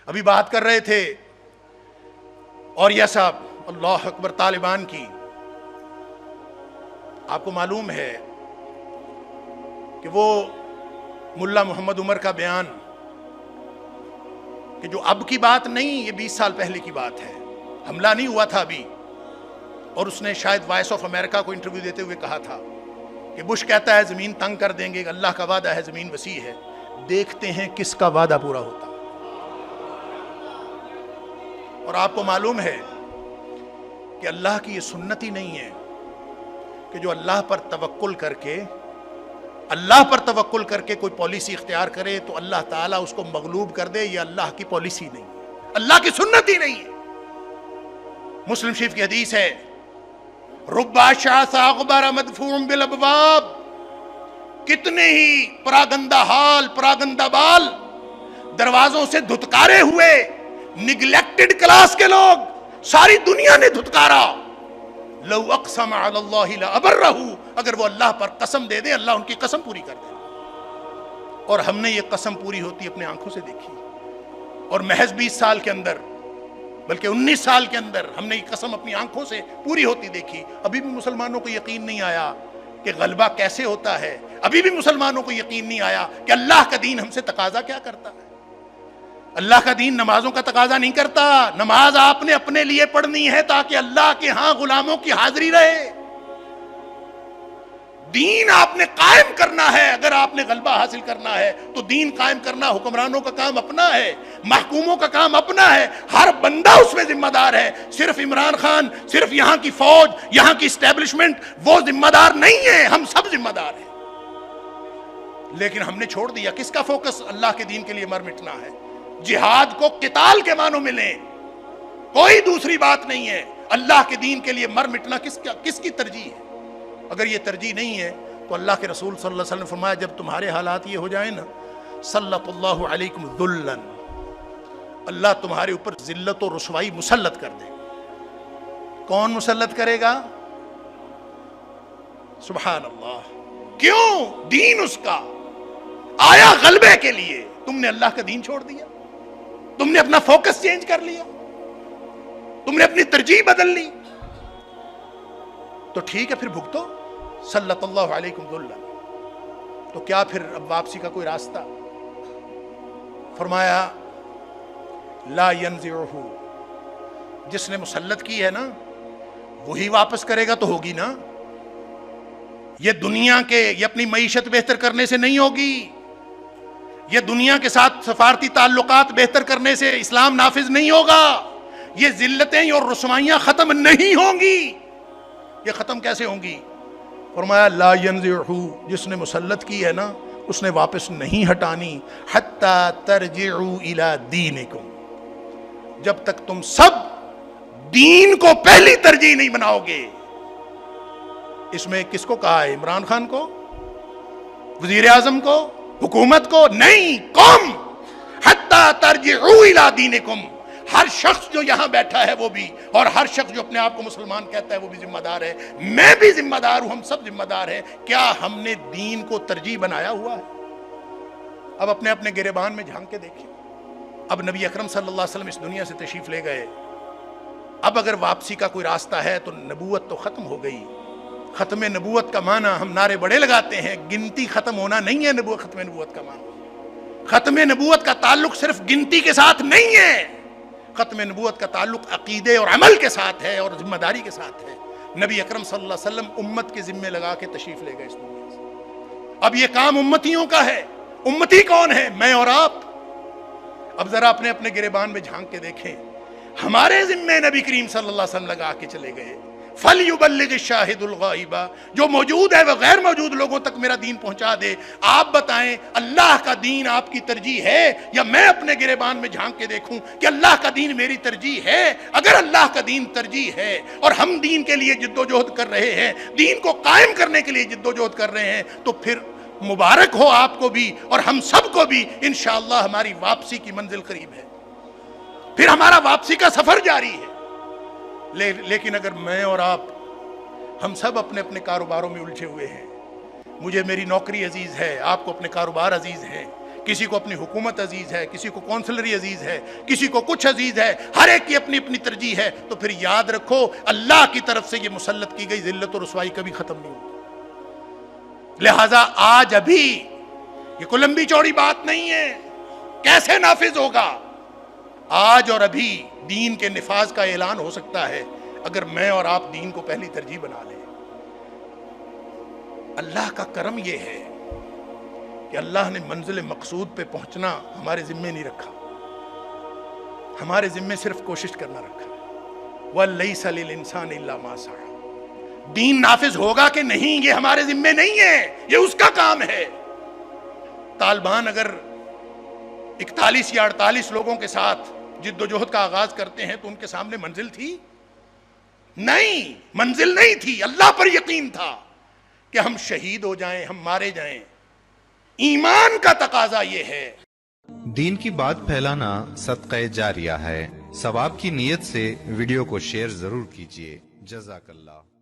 ابھی بات کر رہے تھے اور یہ صاحب اللہ اکبر طالبان کی. آپ کو معلوم ہے کہ وہ ملا محمد عمر کا بیان کہ جو اب کی بات نہیں، یہ 20 سال پہلے کی بات ہے، حملہ نہیں ہوا تھا ابھی، اور اس نے شاید وائس آف امریکہ کو انٹرویو دیتے ہوئے کہا تھا کہ بش کہتا ہے زمین تنگ کر دیں گے، اللہ کا وعدہ ہے زمین وسیع ہے، دیکھتے ہیں کس کا وعدہ پورا ہوتا. اور آپ کو معلوم ہے کہ اللہ کی یہ سنت ہی نہیں ہے کہ جو اللہ پر توکل کر کے کوئی پالیسی اختیار کرے تو اللہ تعالیٰ اس کو مغلوب کر دے. یہ اللہ کی پالیسی نہیں ہے، اللہ کی سنت ہی نہیں ہے. مسلم شریف کی حدیث ہے رب اشعث اغبر مدفوع بالابواب، کتنے ہی پراگندہ حال پراگندہ بال دروازوں سے دھتکارے ہوئے نگلیکٹڈ کلاس کے لوگ ساری دنیا نے دھتکارا. لو اقسم علی اللہ لابرہ، اگر وہ اللہ پر قسم دے دے اللہ ان کی قسم پوری کر دے. اور ہم نے یہ قسم پوری ہوتی اپنے آنکھوں سے دیکھی، اور محض 20 سال کے اندر بلکہ 19 سال کے اندر ہم نے یہ قسم اپنی آنکھوں سے پوری ہوتی دیکھی. ابھی بھی مسلمانوں کو یقین نہیں آیا کہ غلبہ کیسے ہوتا ہے، ابھی بھی مسلمانوں کو یقین نہیں آیا کہ اللہ کا دین ہم سے تقاضا کیا کرتا ہے. اللہ کا دین نمازوں کا تقاضا نہیں کرتا، نماز آپ نے اپنے لیے پڑھنی ہے تاکہ اللہ کے ہاں غلاموں کی حاضری رہے. دین آپ نے قائم کرنا ہے، اگر آپ نے غلبہ حاصل کرنا ہے تو دین قائم کرنا حکمرانوں کا کام اپنا ہے، محکوموں کا کام اپنا ہے، ہر بندہ اس میں ذمہ دار ہے. صرف عمران خان، صرف یہاں کی فوج، یہاں کی اسٹیبلشمنٹ وہ ذمہ دار نہیں ہے، ہم سب ذمہ دار ہیں. لیکن ہم نے چھوڑ دیا. کس کا فوکس اللہ کے دین کے لیے مر مٹنا ہے. جہاد کو قتال کے معنوں میں لیں، کوئی دوسری بات نہیں ہے. اللہ کے دین کے لیے مر مٹنا کس کی ترجیح ہے؟ اگر یہ ترجیح نہیں ہے تو اللہ کے رسول صلی اللہ علیہ وسلم نے فرمایا جب تمہارے حالات یہ ہو جائیں نا، سلط اللہ علیکم ذلًا، اللہ تمہارے اوپر ذلت و رسوائی مسلط کر دے. کون مسلط کرے گا؟ سبحان اللہ. کیوں؟ دین اس کا آیا غلبے کے لیے. تم نے اللہ کا دین چھوڑ دیا، تم نے اپنا فوکس چینج کر لیا، تم نے اپنی ترجیح بدل لی. تو ٹھیک ہے پھر بھگتو، سلط اللہ علیکم ذلًا. تو کیا پھر اب واپسی کا کوئی راستہ؟ فرمایا لا ینزعہ، جس نے مسلط کی ہے نا وہی واپس کرے گا تو ہوگی نا. یہ دنیا کے یہ اپنی معیشت بہتر کرنے سے نہیں ہوگی، یہ دنیا کے ساتھ سفارتی تعلقات بہتر کرنے سے اسلام نافذ نہیں ہوگا، یہ ذلتیں اور رسوائیاں ختم نہیں ہوں گی. یہ ختم کیسے ہوں گی؟ فرمایا لا ینزعہ، جس نے مسلط کی ہے نا اس نے واپس نہیں ہٹانی. حتی ترجعوا الی دینکم، جب تک تم سب دین کو پہلی ترجیح نہیں بناؤ گے. اس میں کس کو کہا ہے؟ عمران خان کو، وزیر اعظم کو، حکومت کو؟ نہیں، قوم. حتی ترجعوا الی دینکم. ہر شخص جو یہاں بیٹھا ہے وہ بھی، اور ہر شخص جو اپنے آپ کو مسلمان کہتا ہے وہ بھی ذمہ دار ہے. میں بھی ذمہ دار ہوں، ہم سب ذمہ دار ہیں. کیا ہم نے دین کو ترجیح بنایا ہوا ہے؟ اب اپنے اپنے گریبان میں جھانک کے دیکھیں. اب نبی اکرم صلی اللہ علیہ وسلم اس دنیا سے تشریف لے گئے. اب اگر واپسی کا کوئی راستہ ہے تو نبوت تو ختم ہو گئی. ختم نبوت کا معنی ہم نعرے بڑے لگاتے ہیں، گنتی ختم ہونا نہیں ہے. ختم نبوت کا معنی، ختم نبوت کا تعلق صرف گنتی کے ساتھ نہیں ہے، ختم نبوت کا تعلق عقیدے اور عمل کے ساتھ ہے اور ذمہ داری کے ساتھ ہے. نبی اکرم صلی اللہ علیہ وسلم امت کے ذمے لگا کے تشریف لے گئے اس دنیا سے. اب یہ کام امتیوں کا ہے. امتی کون ہے؟ میں اور آپ. اب ذرا اپنے اپنے گریبان میں جھانک کے دیکھیں. ہمارے ذمے نبی کریم صلی اللہ علیہ وسلم لگا کے چلے گئے. فَلْيُبَلِّغِ الشَّاهِدُ الْغَائِبَ، جو موجود ہے وہ غیر موجود لوگوں تک میرا دین پہنچا دے. آپ بتائیں اللہ کا دین آپ کی ترجیح ہے یا میں اپنے گریبان میں جھانک کے دیکھوں کہ اللہ کا دین میری ترجیح ہے؟ اگر اللہ کا دین ترجیح ہے اور ہم دین کے لیے جد و جہد کر رہے ہیں، دین کو قائم کرنے کے لیے جد و جہد کر رہے ہیں، تو پھر مبارک ہو آپ کو بھی اور ہم سب کو بھی. انشاءاللہ ہماری واپسی کی منزل قریب ہے، پھر ہمارا واپسی کا سفر جاری ہے. لیکن اگر میں اور آپ ہم سب اپنے اپنے کاروباروں میں الجھے ہوئے ہیں، مجھے میری نوکری عزیز ہے، آپ کو اپنے کاروبار عزیز ہیں، کسی کو اپنی حکومت عزیز ہے، کسی کو کونسلری عزیز ہے، کسی کو کچھ عزیز ہے، ہر ایک کی اپنی اپنی ترجیح ہے، تو پھر یاد رکھو اللہ کی طرف سے یہ مسلط کی گئی ذلت و رسوائی کبھی ختم نہیں ہوگی۔ لہذا آج ابھی یہ کوئی لمبی چوڑی بات نہیں ہے، کیسے نافذ ہوگا؟ آج اور ابھی دین کے نفاذ کا اعلان ہو سکتا ہے اگر میں اور آپ دین کو پہلی ترجیح بنا لیں۔ اللہ کا کرم یہ ہے کہ اللہ نے منزل مقصود پہ پہنچنا ہمارے ذمے نہیں رکھا، ہمارے ذمے صرف کوشش کرنا رکھا۔ وَلَيْسَ لِلْإِنسَانِ إِلَّا مَا سَعَىٰ۔ دین نافذ ہوگا کہ نہیں یہ ہمارے ذمے نہیں ہے، یہ اس کا کام ہے۔ طالبان اگر 41 یا 48 لوگوں کے ساتھ جد و جہد کا آغاز کرتے ہیں تو ان کے سامنے منزل تھی؟ نہیں، منزل نہیں تھی۔ اللہ پر یقین تھا کہ ہم شہید ہو جائیں، ہم مارے جائیں۔ ایمان کا تقاضا یہ ہے۔ دین کی بات پھیلانا صدقہ جاریہ ہے، ثواب کی نیت سے ویڈیو کو شیئر ضرور کیجیے۔ جزاک اللہ۔